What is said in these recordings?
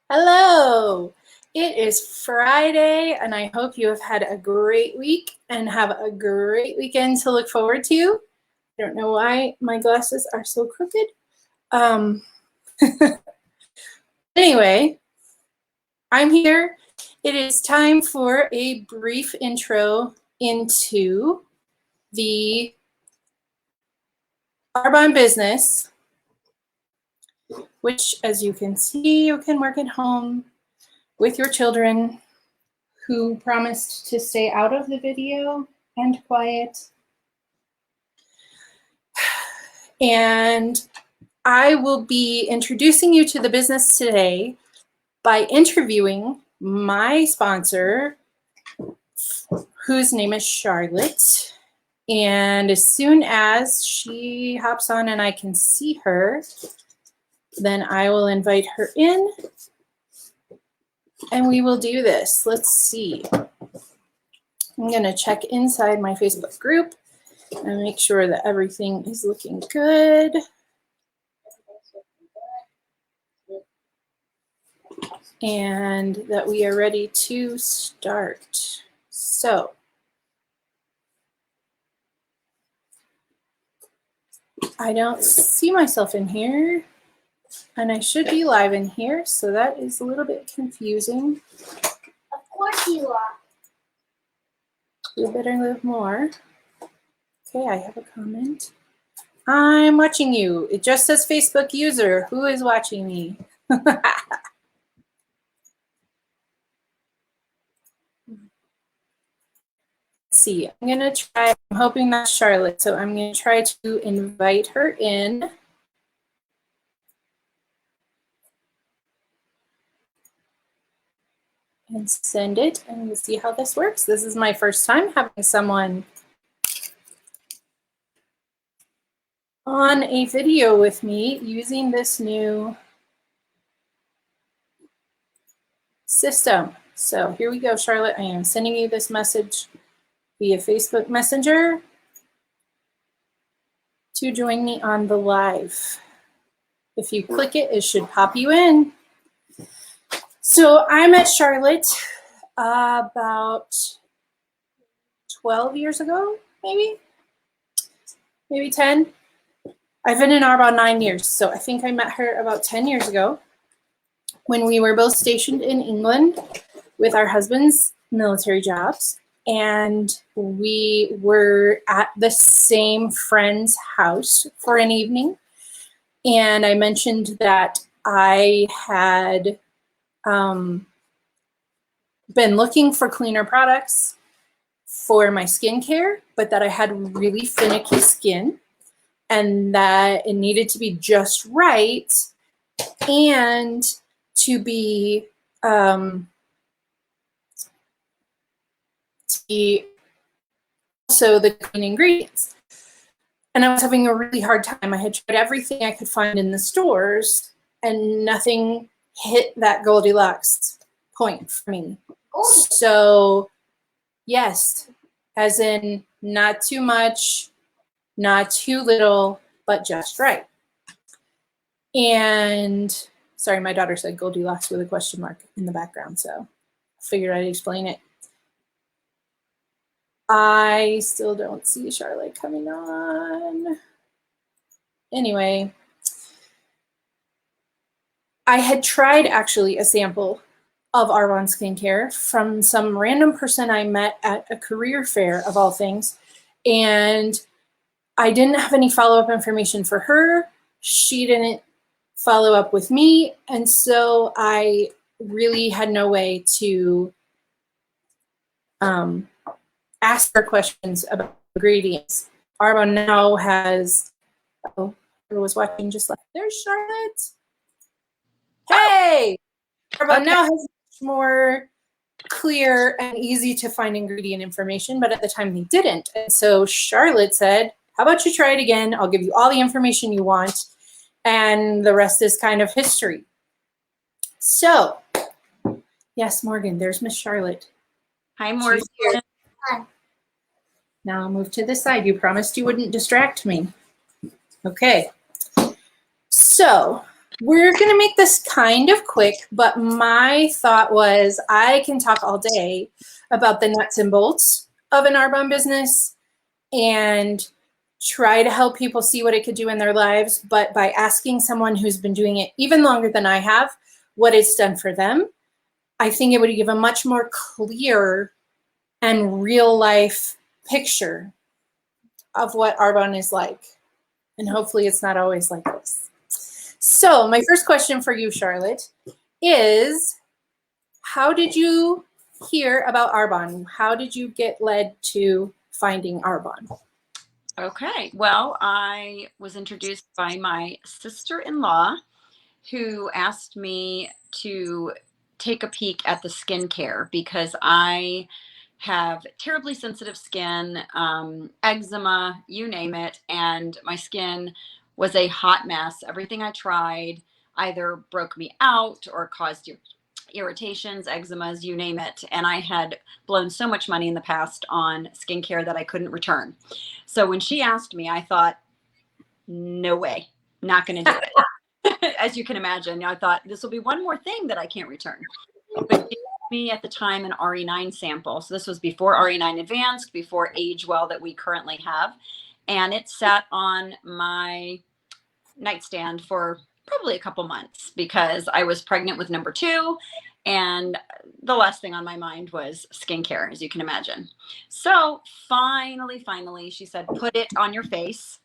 Hello! It is Friday, and I hope you have had a great week and have a great weekend to look forward to. I don't know why my glasses are so crooked. Anyway, I'm here. It is time for a brief intro into the Arbonne Business, which, as you can see, you can work at home with your children who promised to stay out of the video and quiet. And I will be introducing you to the business today by interviewing my sponsor, whose name is Charlotte. And as soon as she hops on and I can see her, then I will invite her in and we will do this. Let's see. I'm going to check inside my Facebook group and make sure that everything is looking good. And that we are ready to start. So, I don't see myself in here, and I should be live in here, so that is a little bit confusing. Of course you are. You better live more. Okay, I have a comment. I'm watching you. It just says Facebook user. Who is watching me? Let's see. I'm going to try. I'm hoping that's Charlotte, so I'm going to try to invite her in. And send it, and we'll see how this works. This is my first time having someone on a video with me using this new system. So here we go, Charlotte. I am sending you this message via Facebook Messenger to join me on the live. If you click it, it should pop you in. So I met Charlotte about 12 years ago, maybe 10. I've been in Arbonne 9 years, so I think I met her about 10 years ago when we were both stationed in England with our husbands' military jobs, and we were at the same friend's house for an evening. And I mentioned that I had been looking for cleaner products for my skincare, but that I had really finicky skin and that it needed to be just right and to be also the clean ingredients. And I was having a really hard time. I had tried everything I could find in the stores and nothing hit that Goldilocks point for me. So yes, as in not too much, not too little, but just right. And sorry, my daughter said Goldilocks with a question mark in the background, so I figured I'd explain it. I still don't see Charlotte coming on. Anyway, I had tried actually a sample of Arbonne skincare from some random person I met at a career fair of all things. And I didn't have any follow-up information for her. She didn't follow up with me. And so I really had no way to ask her questions about ingredients. Arbonne now has, oh, I was watching just like, there's Charlotte. Hey! Arbonne now has much more clear and easy to find ingredient information, but at the time they didn't. And so Charlotte said, how about you try it again? I'll give you all the information you want. And the rest is kind of history. So, yes, Morgan, there's Miss Charlotte. Hi, Morgan. Now I'll move to this side. You promised you wouldn't distract me. Okay. So, we're going to make this kind of quick, but my thought was I can talk all day about the nuts and bolts of an Arbonne business and try to help people see what it could do in their lives. But by asking someone who's been doing it even longer than I have, what it's done for them, I think it would give a much more clear and real life picture of what Arbonne is like. And hopefully it's not always like this. So my first question for you, Charlotte, is how did you hear about Arbonne? How did you get led to finding Arbonne? Okay, well, I was introduced by my sister-in-law who asked me to take a peek at the skincare because I have terribly sensitive skin, eczema, you name it, and my skin was a hot mess. Everything I tried either broke me out or caused irritations, eczemas, you name it. And I had blown so much money in the past on skincare that I couldn't return. So when she asked me, I thought, no way, not going to do it. As you can imagine, I thought this will be one more thing that I can't return. But she gave me at the time an RE9 sample. So this was before RE9 Advanced, before Age Well that we currently have. And it sat on my nightstand for probably a couple months because I was pregnant with number 2. And the last thing on my mind was skincare, as you can imagine. So finally, she said, put it on your face.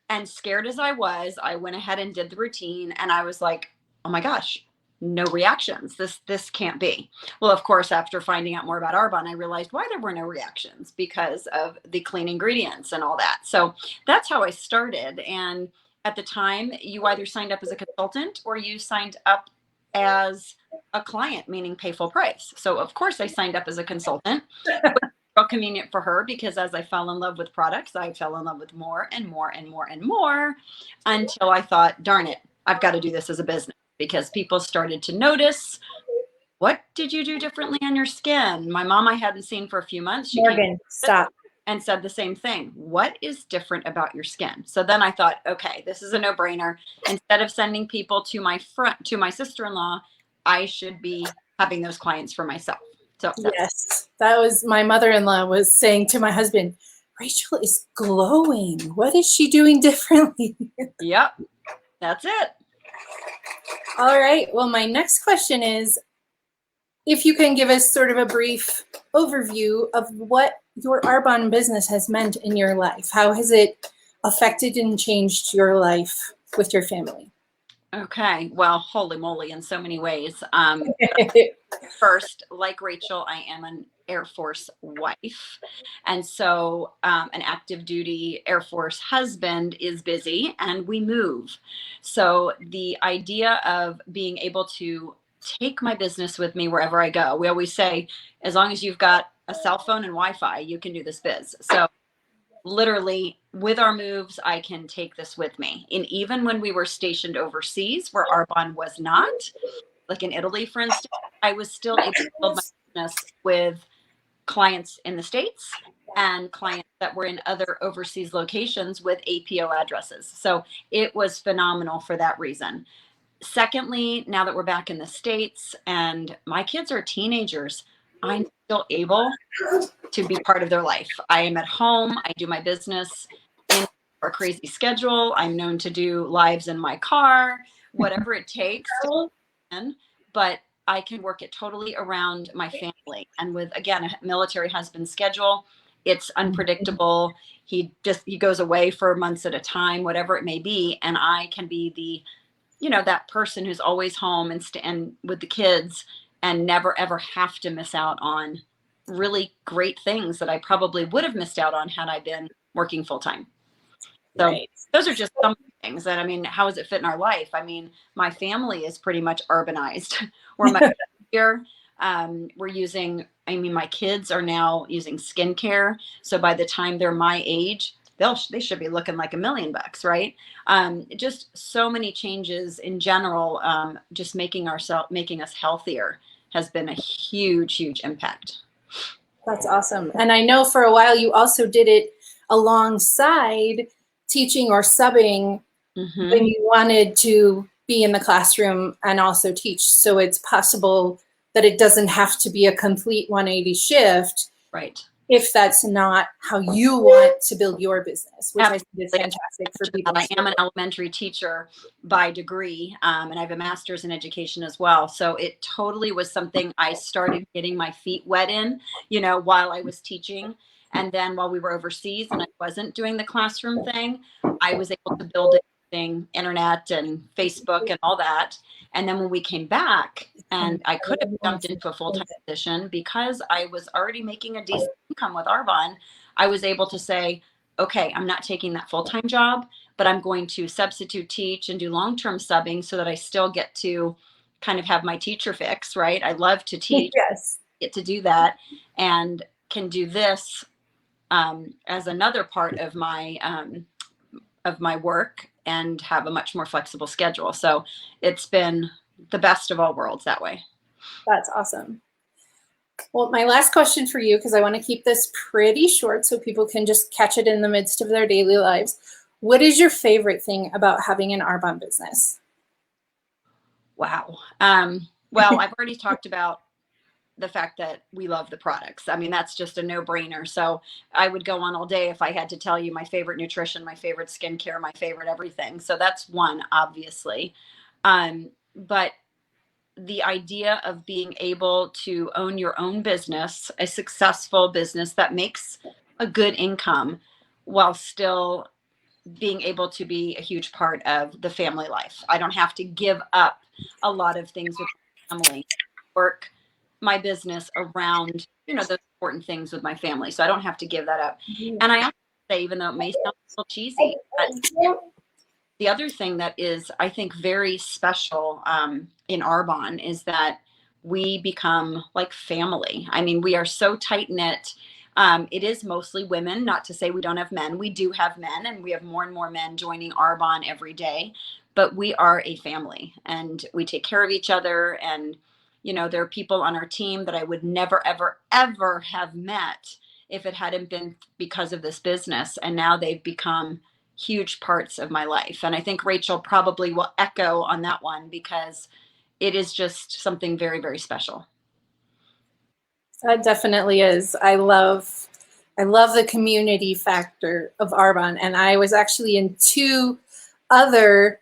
And scared as I was, I went ahead and did the routine. And I was like, oh my gosh, no reactions. This can't be. Well, of course, after finding out more about Arbonne, I realized why there were no reactions because of the clean ingredients and all that. So that's how I started. And at the time, you either signed up as a consultant or you signed up as a client, meaning pay full price. So of course I signed up as a consultant. Real convenient for her because as I fell in love with products, I fell in love with more and more and more and more until I thought, darn it, I've got to do this as a business because people started to notice, what did you do differently on your skin? My mom I hadn't seen for a few months. She Morgan, stop. And said the same thing. What is different about your skin? So then I thought, okay, this is a no-brainer. Instead of sending people to my sister-in-law, I should be having those clients for myself. So yes, that was my mother-in-law was saying to my husband, Rachel is glowing. What is she doing differently? Yep, that's it. All right. Well, my next question is, if you can give us sort of a brief overview of what your Arbonne business has meant in your life. How has it affected and changed your life with your family? Okay. Well, holy moly, in so many ways. First, like Rachel, I am an Air Force wife. And so an active duty Air Force husband is busy and we move. So the idea of being able to take my business with me wherever I go, we always say, as long as you've got a cell phone and Wi-Fi, you can do this biz. So literally with our moves, I can take this with me. And even when we were stationed overseas where Arbonne was not, like in Italy, for instance, I was still able to build my business with clients in the States and clients that were in other overseas locations with APO addresses. So it was phenomenal for that reason. Secondly, now that we're back in the States and my kids are teenagers, I'm still able to be part of their life. I am at home. I do my business in a crazy schedule. I'm known to do lives in my car, whatever it takes. But I can work it totally around my family. And with, again, a military husband schedule, it's unpredictable. He goes away for months at a time, whatever it may be. And I can be that person who's always home and with the kids and never, ever have to miss out on really great things that I probably would have missed out on had I been working full time. So right. Those are just some things. And I mean, how does it fit in our life? I mean, my family is pretty much urbanized. We're much here. My kids are now using skincare. So by the time they're my age, they should be looking like $1 million, right? Just so many changes in general, just making us healthier has been a huge, huge impact. That's awesome. And I know for a while you also did it alongside teaching or subbing Mhm. when you wanted to be in the classroom and also teach. So it's possible that it doesn't have to be a complete 180 shift Right. if that's not how you want to build your business, which I think is Absolutely. fantastic for people. I am an elementary teacher by degree, and I have a master's in education as well. So it totally was something I started getting my feet wet in, while I was teaching. And then while we were overseas and I wasn't doing the classroom thing, I was able to build it using internet and Facebook and all that. And then when we came back, and I could have jumped into a full-time position because I was already making a decent income with Arbonne, I was able to say, okay, I'm not taking that full-time job, but I'm going to substitute teach and do long-term subbing so that I still get to kind of have my teacher fix, right? I love to teach, Yes. get to do that, and can do this as another part of my work and have a much more flexible schedule. So it's been the best of all worlds that way. That's awesome. Well, my last question for you, because I want to keep this pretty short so people can just catch it in the midst of their daily lives. What is your favorite thing about having an Arbonne business? Wow. Well, I've already talked about the fact that we love the products. I mean, that's just a no-brainer. So I would go on all day if I had to tell you my favorite nutrition, my favorite skincare, my favorite everything. So that's one, obviously. But the idea of being able to own your own business, a successful business that makes a good income while still being able to be a huge part of the family life. I don't have to give up a lot of things with my family, work my business around, those important things with my family. So I don't have to give that up. And I also say, even though it may sound a little cheesy, but the other thing that is, I think, very special in Arbonne is that we become like family. I mean, we are so tight knit. It is mostly women, not to say we don't have men. We do have men, and we have more and more men joining Arbonne every day. But we are a family, and we take care of each other. And, there are people on our team that I would never, ever, ever have met if it hadn't been because of this business. And now they've become huge parts of my life. And I think Rachel probably will echo on that one because it is just something very, very special. That definitely is. I love the community factor of Arbonne. And I was actually in 2 other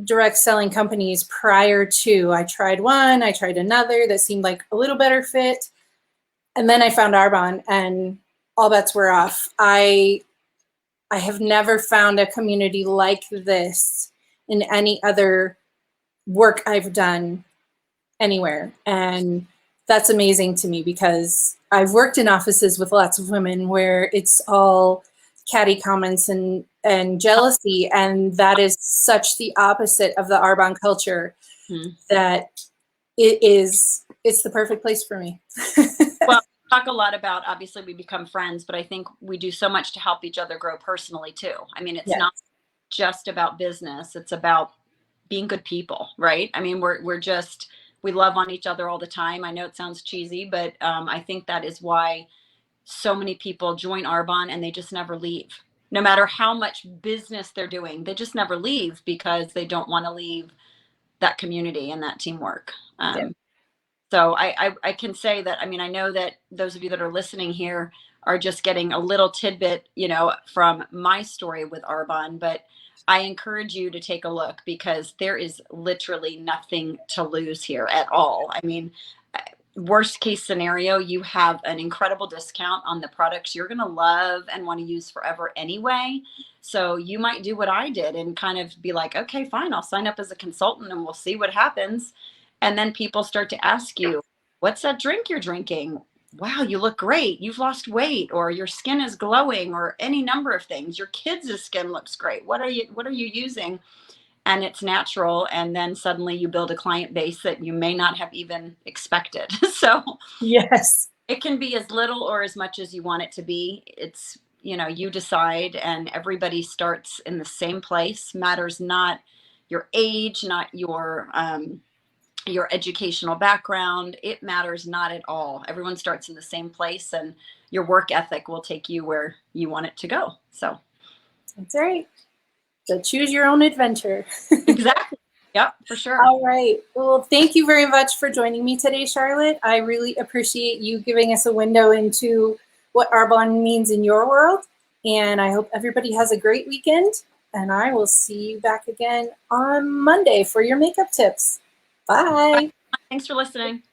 direct selling companies prior to. I tried one, I tried another that seemed like a little better fit. And then I found Arbonne and all bets were off. I have never found a community like this in any other work I've done anywhere. And that's amazing to me because I've worked in offices with lots of women where it's all catty comments and jealousy. And that is such the opposite of the Arbonne culture that it's the perfect place for me. Well, we talk a lot about, obviously we become friends, but I think we do so much to help each other grow personally too. I mean, it's not just about business. It's about being good people, right? I mean, we love on each other all the time. I know it sounds cheesy, but I think that is why so many people join Arbonne and they just never leave. No matter how much business they're doing, they just never leave because they don't want to leave that community and that teamwork. So I can say that, I mean, I know that those of you that are listening here are just getting a little tidbit, from my story with Arbonne, but I encourage you to take a look because there is literally nothing to lose here at all. I mean, worst case scenario, you have an incredible discount on the products you're going to love and want to use forever anyway. So you might do what I did and kind of be like, okay, fine, I'll sign up as a consultant and we'll see what happens. And then people start to ask you, what's that drink you're drinking? Wow, you look great. You've lost weight, or your skin is glowing, or any number of things. Your kids' skin looks great. What are you using? And it's natural. And then suddenly you build a client base that you may not have even expected. So Yes. it can be as little or as much as you want it to be. It's, you decide, and everybody starts in the same place. Matters not your age, not your educational background. It matters not at all. Everyone starts in the same place, and your work ethic will take you where you want it to go. So that's right. So choose your own adventure. Exactly. Yep, for sure. All right. Well, thank you very much for joining me today, Charlotte. I really appreciate you giving us a window into what Arbonne means in your world. And I hope everybody has a great weekend. And I will see you back again on Monday for your makeup tips. Bye. Thanks for listening.